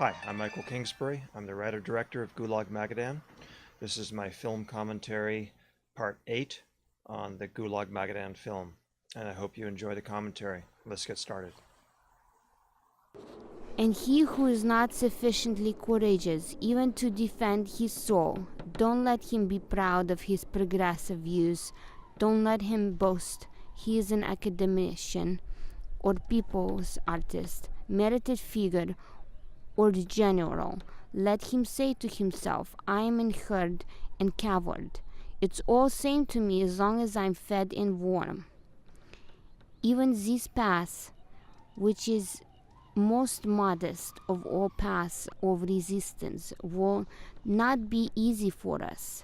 Hi, I'm Michael Kingsbury. I'm the writer-director of GULAG Magadan. This is my film commentary, part 8, on the GULAG Magadan film, and I hope you enjoy the commentary. Let's get started. And he who is not sufficiently courageous even to defend his soul, don't let him be proud of his progressive views. Don't let him boast he is an academician or people's artist, merited figure, or general. Let him say to himself, I am unheard and coward. It's all same to me as long as I'm fed and warm. Even this path, which is most modest of all paths of resistance, will not be easy for us.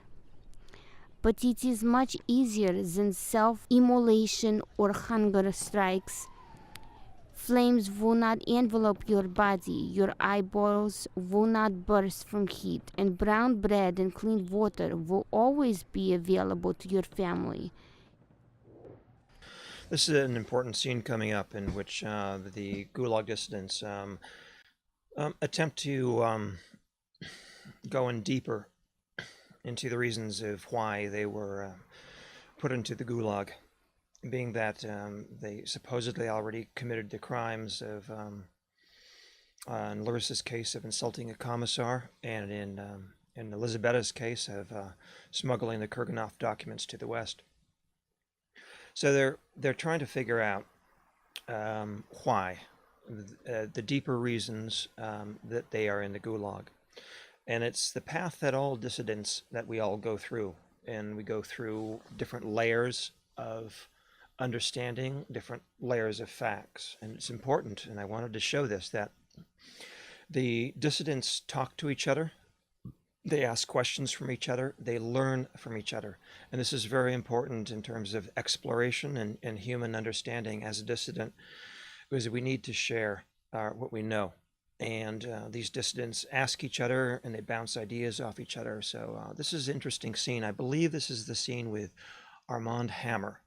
But it is much easier than self-immolation or hunger strikes. Flames will not envelop your body, your eyeballs will not burst from heat, and brown bread and clean water will always be available to your family. This is an important scene coming up in which the Gulag dissidents attempt to go in deeper into the reasons of why they were put into the Gulag, being that they supposedly already committed the crimes of, in Larissa's case, of insulting a commissar, and in Elizabetta's case of smuggling the Kurganov documents to the West. So they're trying to figure out why, the deeper reasons that they are in the Gulag. And it's the path that all dissidents, that we all go through. And we go through different layers of understanding, different layers of facts. And it's important, and I wanted to show this, that the dissidents talk to each other. They ask questions from each other. They learn from each other. And this is very important in terms of exploration and human understanding as a dissident, because we need to share what we know. And these dissidents ask each other, and they bounce ideas off each other. So this is an interesting scene. I believe this is the scene with Armand Hammer.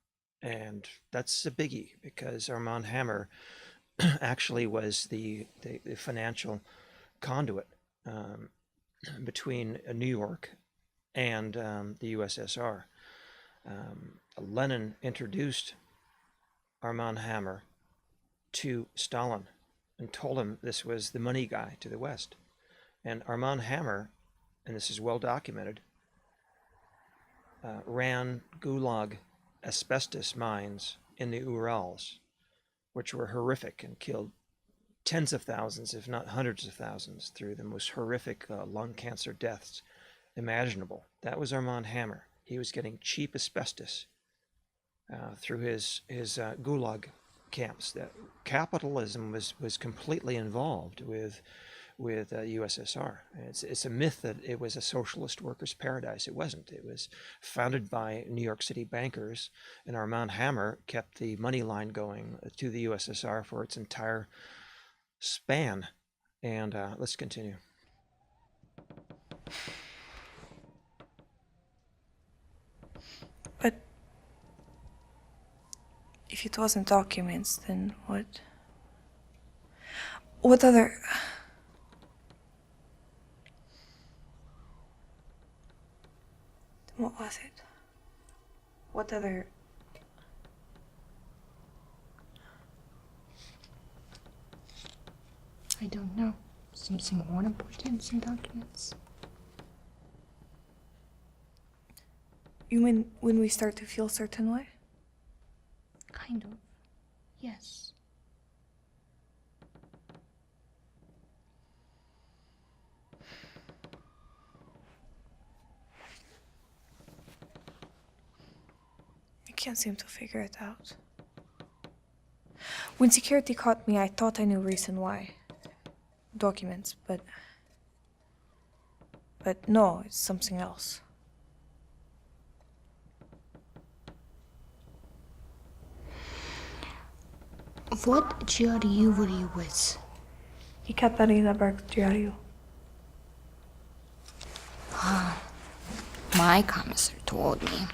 And that's a biggie, because Armand Hammer actually was the financial conduit between New York and the USSR. Lenin introduced Armand Hammer to Stalin and told him this was the money guy to the West. And Armand Hammer, and this is well documented, ran Gulag asbestos mines in the Urals, which were horrific and killed tens of thousands, if not hundreds of thousands, through the most horrific lung cancer deaths imaginable. That was Armand Hammer. He was getting cheap asbestos through his Gulag camps. That capitalism was completely involved with USSR. It's a myth that it was a socialist workers' paradise. It wasn't. It was founded by New York City bankers, and Armand Hammer kept the money line going to the USSR for its entire span. And let's continue. But if it wasn't documents, then what? What other... What was it? What other... I don't know. Something more important than documents. You mean when we start to feel a certain way? Kind of. Yes. I can't seem to figure it out. When security caught me, I thought I knew reason why. Documents, but no, it's something else. What GRU were you with? Ekaterinaburg GRU. My commissar told me.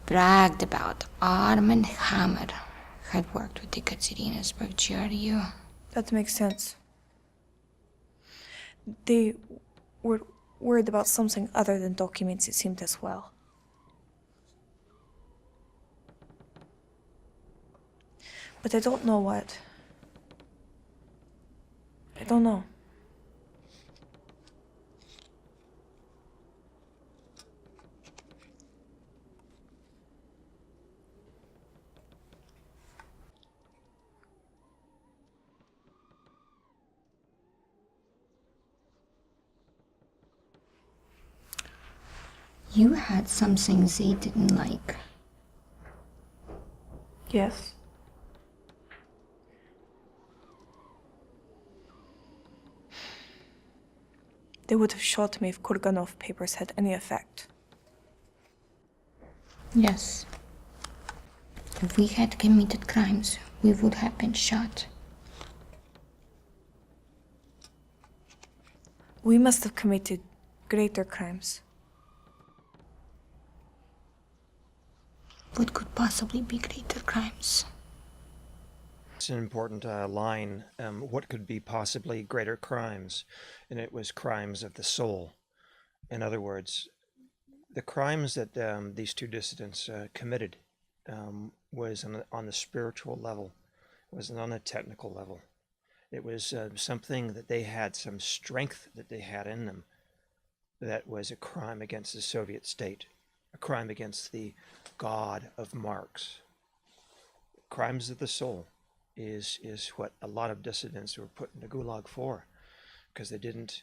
Bragged about Armand Hammer had worked with the Ekaterinaburg GRU. That makes sense. They were worried about something other than documents, it seemed as well. But I don't know what. I don't know. You had some things they didn't like. Yes. They would have shot me if Kurganov papers had any effect. Yes. If we had committed crimes, we would have been shot. We must have committed greater crimes. What could possibly be greater crimes? It's an important line. What could be possibly greater crimes? And it was crimes of the soul. In other words, the crimes that these two dissidents committed was on the spiritual level. It wasn't on a technical level. It was something that they had, some strength that they had in them, that was a crime against the Soviet state, a crime against the God of Marx. Crimes of the soul is what a lot of dissidents were put in the Gulag for, because they didn't,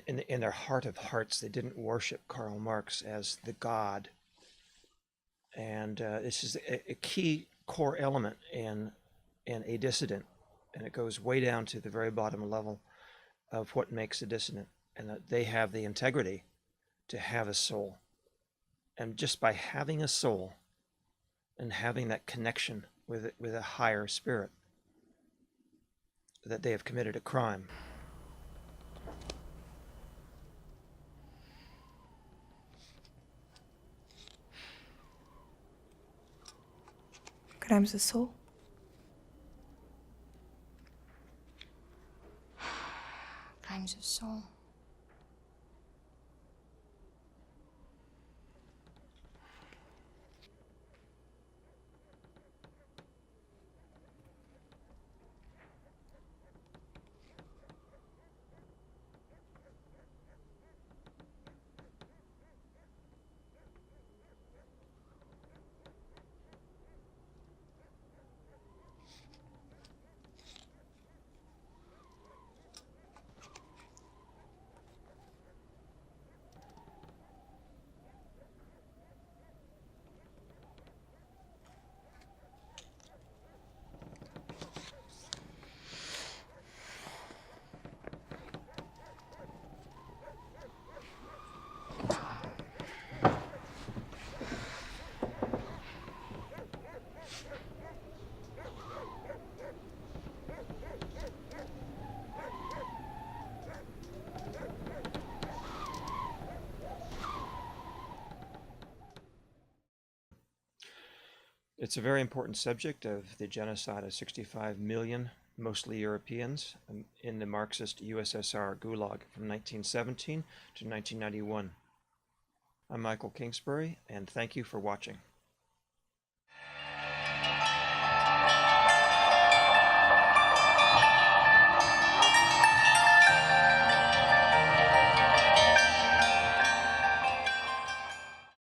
in their heart of hearts, they didn't worship Karl Marx as the God. And this is a key core element in a dissident, and it goes way down to the very bottom level of what makes a dissident, and that they have the integrity to have a soul. And just by having a soul and having that connection with a higher spirit, that they have committed a crime. Crimes of soul? Crimes of soul. It's a very important subject of the genocide of 65 million, mostly Europeans, in the Marxist USSR Gulag from 1917 to 1991. I'm Michael Kingsbury, and thank you for watching.